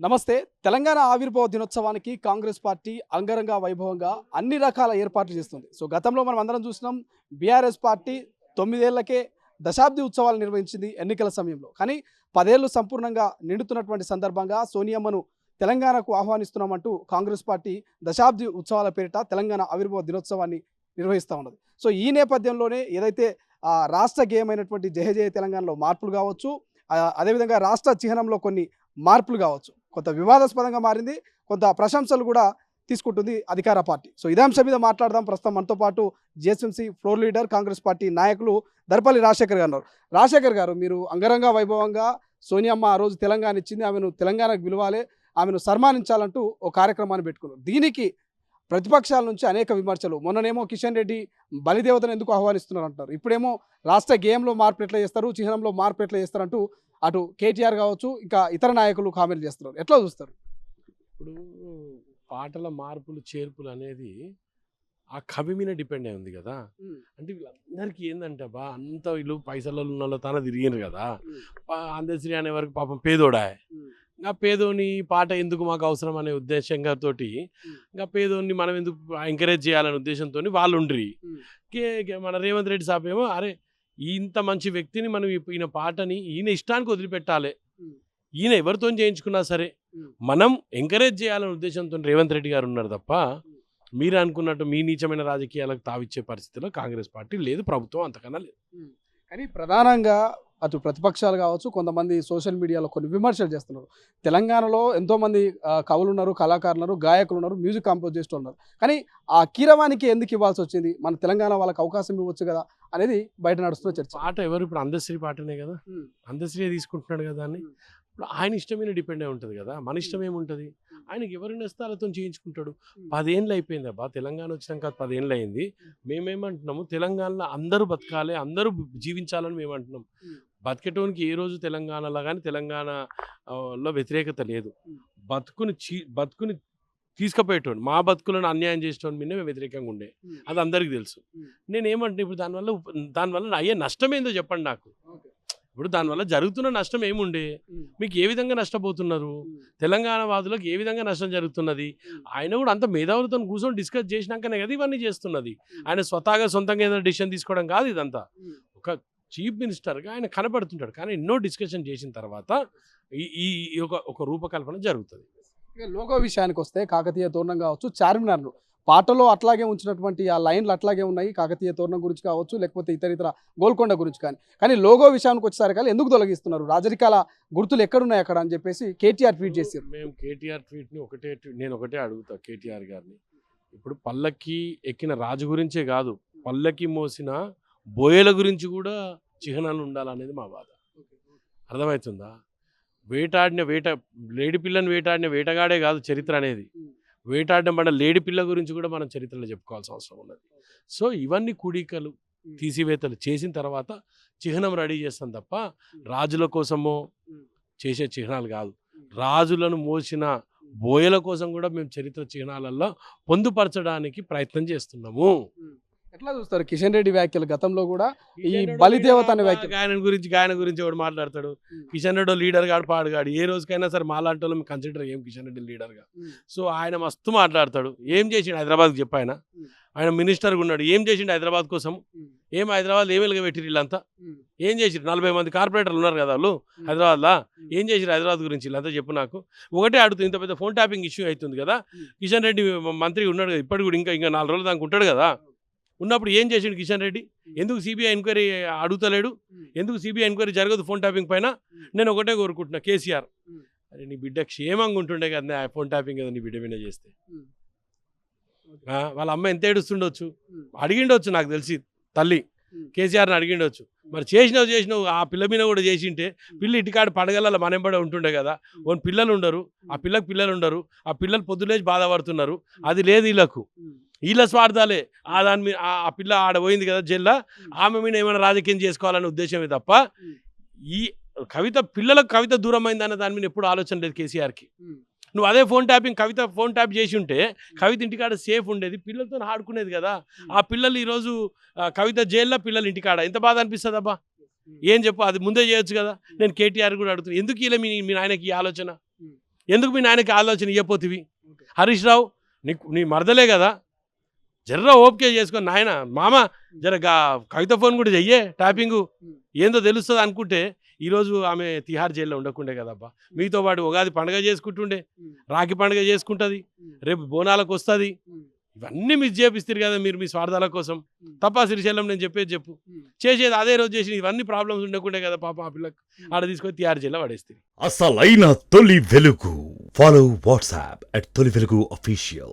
నమస్తే. తెలంగాణ ఆవిర్భావ దినోత్సవానికి కాంగ్రెస్ పార్టీ అంగరంగ వైభవంగా అన్ని రకాల ఏర్పాట్లు చేస్తుంది. గతంలో మనం అందరం చూసినాం. బీఆర్ఎస్ పార్టీ 9 ఏళ్లకే దశాబ్ది ఉత్సవాలు నిర్వహించింది ఎన్నికల సమయంలో. కానీ 10 ఏళ్లు సంపూర్ణంగా నిండుతున్నటువంటి సందర్భంగా సోనియమ్మను తెలంగాణకు ఆహ్వానిస్తున్నామంటూ కాంగ్రెస్ పార్టీ దశాబ్ది ఉత్సవాల పేరిట తెలంగాణ ఆవిర్భావ దినోత్సవాన్ని నిర్వహిస్తూ ఉన్నది. ఈ నేపథ్యంలోనే ఏదైతే రాష్ట్ర గేయమైనటువంటి జయ జయ తెలంగాణలో మార్పులు కావచ్చు, అదేవిధంగా రాష్ట్ర చిహ్నంలో కొన్ని మార్పులు కావచ్చు, కొంత వివాదాస్పదంగా మారింది, కొంత ప్రశంసలు కూడా తీసుకుంటుంది అధికార పార్టీ. ఇదే అంశం మీద మాట్లాడదాం. ప్రస్తుతం మనతో పాటు GHMC floor leader Congress party నాయకులు దర్పల్లి రాజశేఖర్ గారు ఉన్నారు. రాజశేఖర్ గారు, మీరు అంగరంగ వైభవంగా సోనియమ్మ ఆ రోజు తెలంగాణ ఇచ్చింది, ఆమెను తెలంగాణకు పిలవాలి, ఆమెను సన్మానించాలంటూ ఒక కార్యక్రమాన్ని పెట్టుకున్నారు. దీనికి ప్రతిపక్షాల నుంచి అనేక విమర్శలు. మొన్ననేమో కిషన్ రెడ్డి బలిదేవతను ఎందుకు ఆహ్వానిస్తున్నారు అంటారు, ఇప్పుడేమో రాష్ట్ర గేయంలో మార్పు ఎట్లా చేస్తారు, చిహ్నంలో మార్పు ఎట్లా చేస్తారంటూ అటు కేటీఆర్ కావచ్చు, ఇంకా ఇతర నాయకులు కామెంట్ చేస్తున్నారు. ఎట్లా చూస్తారు? ఇప్పుడు పాటల మార్పులు చేర్పులు అనేది ఆ కవి మీద డిపెండ్ అయి ఉంది కదా. అంటే వీళ్ళందరికీ ఏంటంటే అంత వీళ్ళు పైసలలో ఉన్న వాళ్ళు తన తిరిగినారు కదా. అందశ్రీ అనే వరకు పాపం పేదోడా, ఇంకా పేదోని పాట ఎందుకు మాకు అవసరం అనే ఉద్దేశంగా తోటి ఇంకా పేదోని మనం ఎందుకు ఎంకరేజ్ చేయాలనే ఉద్దేశంతో వాళ్ళు ఉండ్రి. మన రేవంత్ రెడ్డి సాబ్ ఏమో అరే ఇంత మంచి వ్యక్తిని మనం ఈయన పాటని ఈయన ఇష్టానికి వదిలిపెట్టాలి, ఈయన ఎవరితో చేయించుకున్నా సరే మనం ఎంకరేజ్ చేయాలనే ఉద్దేశంతో రేవంత్ రెడ్డి గారు ఉన్నారు తప్ప మీరు అనుకున్నట్టు మీ నీచమైన రాజకీయాలకు తావిచ్చే పరిస్థితిలో కాంగ్రెస్ పార్టీ లేదు, ప్రభుత్వం అంతకన్నా లేదు. కానీ ప్రధానంగా అటు ప్రతిపక్షాలు కావచ్చు, కొంతమంది సోషల్ మీడియాలో కొన్ని విమర్శలు చేస్తున్నారు. తెలంగాణలో ఎంతోమంది కవులు ఉన్నారు, కళాకారులు ఉన్నారు, గాయకులు ఉన్నారు, మ్యూజిక్ కంపోజ్ చేస్తూ ఉన్నారు. కానీ ఆ కీరవానికి ఎందుకు ఇవ్వాల్సి వచ్చింది, మన తెలంగాణ వాళ్ళకి అవకాశం ఇవ్వచ్చు కదా అనేది బయట నడుస్తున్న చర్చ. పాట ఎవరు ఇప్పుడు అందశ్రీ పాటనే కదా, అందశ్రీ తీసుకుంటున్నాడు కదా అని. ఇప్పుడు ఆయన ఇష్టమైన డిపెండ్ అయి ఉంటుంది కదా, మన ఇష్టం ఏముంటుంది. ఆయనకి ఎవరిని ఇస్తే వాళ్ళతో చేయించుకుంటాడు. 10 ఏళ్ళు అయిపోయింది అబ్బా, తెలంగాణ వచ్చినాక 10 ఏళ్ళు అయింది. మేమేమంటున్నాము, తెలంగాణలో అందరూ బతకాలి, అందరూ జీవించాలని మేము అంటున్నాం. బతికేటోనికి ఏ రోజు తెలంగాణలో కానీ తెలంగాణలో వ్యతిరేకత లేదు. బతుకుని తీసుకుపోయేటోడు, మా బతుకులను అన్యాయం చేసేటోని మీద మేము వ్యతిరేకంగా ఉండే, అది అందరికీ తెలుసు. నేనేమంటున్నా, ఇప్పుడు దానివల్ల అయ్యే నష్టం ఏందో చెప్పండి నాకు. ఇప్పుడు దానివల్ల జరుగుతున్న నష్టం ఏముండే, మీకు ఏ విధంగా నష్టపోతున్నారు, తెలంగాణ వాదులకు ఏ విధంగా నష్టం జరుగుతున్నది. ఆయన కూడా అంత మేధావులతో కూర్చొని డిస్కస్ చేసినాకనే కదా ఇవన్నీ చేస్తున్నది. ఆయన సొంతంగా ఏదైనా డిసిషన్ తీసుకోవడం కాదు ఇదంతా. ఒక చీఫ్ మినిస్టర్గా ఆయన కనపడుతుంటాడు, కానీ ఎన్నో డిస్కషన్ చేసిన తర్వాత ఈ ఒక రూపకల్పన జరుగుతుంది. లోగో విషయానికి వస్తే కాకతీయ తోరణం కావచ్చు, చార్మినార్ను పాటలో అట్లాగే ఉంచినటువంటి ఆ లైన్లు అట్లాగే ఉన్నాయి. కాకతీయ తోరణం గురించి కావచ్చు, లేకపోతే ఇతర గోల్కొండ గురించి కానీ లోగో విషయానికి వచ్చేసరికి ఎందుకు తొలగిస్తున్నారు, రాజరికాల గుర్తులు ఎక్కడున్నాయి అక్కడ అని చెప్పేసి కేటీఆర్ ట్వీట్ చేశారు. మేము కేటీఆర్ ట్వీట్ని నేను ఒకటే అడుగుతా కేటీఆర్ గారిని. ఇప్పుడు పల్లకి ఎక్కిన రాజు గురించే కాదు, పల్లకి మోసిన బోయల గురించి కూడా చిహ్నాలు ఉండాలనేది మా బాధ. అర్థమవుతుందా? లేడి పిల్లని వేటాడిన వేటగాడే కాదు చరిత్ర అనేది. వేటాడడం పడ్డ లేడి పిల్ల గురించి కూడా మనం చరిత్రలో చెప్పుకోవాల్సిన అవసరం ఉన్నది. ఇవన్నీ కూడికలు తీసివేతలు చేసిన తర్వాత చిహ్నం రెడీ చేస్తాం తప్ప రాజుల కోసమో చేసే చిహ్నాలు కాదు. రాజులను మోసిన బోయల కోసం కూడా మేము చరిత్ర చిహ్నాలలో పొందుపరచడానికి ప్రయత్నం చేస్తున్నాము. ఎట్లా చూస్తారు కిషన్ రెడ్డి వ్యాఖ్యలు? గతంలో కూడా ఈ బలిదేవత అనే వ్యాఖ్యలు, గాయన గురించి ఎవడు మాట్లాడతాడు? కిషన్ రెడ్డి లీడర్ గాడు, పాడుగాడు. ఏ రోజుకైనా సరే మాలాంటి వాళ్ళు కన్సిడర్ ఏం కిషన్ రెడ్డి లీడర్గా. ఆయన మస్తు మాట్లాడతాడు. ఏం చేసిండు హైదరాబాద్కి చెప్పి, ఆయన మినిస్టర్గా ఉన్నాడు, ఏం చేసిండు హైదరాబాద్ కోసం? హైదరాబాద్ ఏం వెలుగబెట్టిరు వీళ్ళంతా? ఏం చేసిరు? 40 మంది కార్పొరేటర్లు ఉన్నారు కదా వాళ్ళు హైదరాబాద్లో. ఏం చేసిరు హైదరాబాద్ గురించి వీళ్ళంతా చెప్పు నాకు. ఒకటే అడుగుతుంది, ఇంత పెద్ద ఫోన్ ట్యాపింగ్ ఇష్యూ అవుతుంది కదా, కిషన్ రెడ్డి మంత్రి ఉన్నాడు కదా ఇప్పటికి కూడా, ఇంకా 4 రోజులు దానికి ఉంటాడు కదా. ఉన్నప్పుడు ఏం చేసిండు కిషన్ రెడ్డి? ఎందుకు సిబిఐ ఎంక్వైరీ అడుగుతలేడు? ఎందుకు సిబిఐ ఎంక్వైరీ జరగదు ఫోన్ ట్యాపింగ్ పైన? నేను ఒకటే కోరుకుంటున్నా, కేసీఆర్ అరే నీ బిడ్డ క్షేమంగా ఉంటుండే కదా ఫోన్ ట్యాపింగ్ కదా నీ బిడ్డ మీద చేస్తే. వాళ్ళ అమ్మ ఎంత ఏడుస్తుండొచ్చు, అడిగిండొచ్చు నాకు తెలిసి తల్లి కేసీఆర్ని అడిగిండొచ్చు. మరి చేసినావు ఆ పిల్ల మీద కూడా చేసింటే పిల్ల ఇటుకాడు పడగల మనెంబడే ఉంటుండే కదా. ఓన్ పిల్లలు ఉండరు, ఆ పిల్లకి పిల్లలు ఉండరు, ఆ పిల్లలు పొద్దులేసి బాధపడుతున్నారు. అది లేదు వీళ్ళకు, వీళ్ళ స్వార్థాలే. దాని మీద ఆ పిల్ల ఆడ పోయింది కదా జైల్లో, ఆమె మీద ఏమైనా రాజకీయం చేసుకోవాలనే ఉద్దేశమే తప్ప ఈ పిల్లలకు కవిత దూరం అయిందన్న దాని మీద ఎప్పుడు ఆలోచన లేదు కేసీఆర్కి. నువ్వు అదే ఫోన్ ట్యాప్ చేసి ఉంటే కవిత ఇంటికాడ సేఫ్ ఉండేది, పిల్లలతో ఆడుకునేది కదా. ఆ పిల్లలు ఈరోజు కవిత జైల్లో, పిల్లలు ఇంటికాడ. ఎంత బాధ అనిపిస్తుంది అబ్బా. ఏం చెప్పు, అది ముందే చేయొచ్చు కదా. నేను కేటీఆర్ కూడా అడుగుతున్నాను, ఎందుకు ఇలా మీ నాయనకి ఈ ఆలోచన? ఎందుకు మీ నాయనకి ఆలోచన ఇవ్వపోతివి? హరీష్ రావు నీ మరదలే కదా, జర్ర ఓపిక చేసుకొని నాయన మామ జర కవిత ఫోన్ కూడా చెయ్యే ట్యాపింగు ఏందో తెలుస్తుంది అనుకుంటే ఈరోజు ఆమె తిహార్ జైల్లో ఉండకుండే కదబ్బా. మీతో పాటు ఉగాది పండుగ చేసుకుంటుండే, రాఖీ పండుగ చేసుకుంటుంది, రేపు బోనాలకు వస్తుంది. ఇవన్నీ మీరు చేపిస్తారు కదా మీరు మీ స్వార్థాల కోసం. తప్ప శ్రీశైలం నేను చెప్పేది చెప్పు, చేసేది అదే రోజు చేసి ఇవన్నీ ప్రాబ్లమ్స్ ఉండకుండే కదా పాప. ఆ పిల్లకి ఆడ తీసుకొని తిహార్ జైల్లో పడేస్తుంది. అసలైన తొలి వెలుగు. ఫాలో వాట్సాప్ @తొలి వెలుగు official.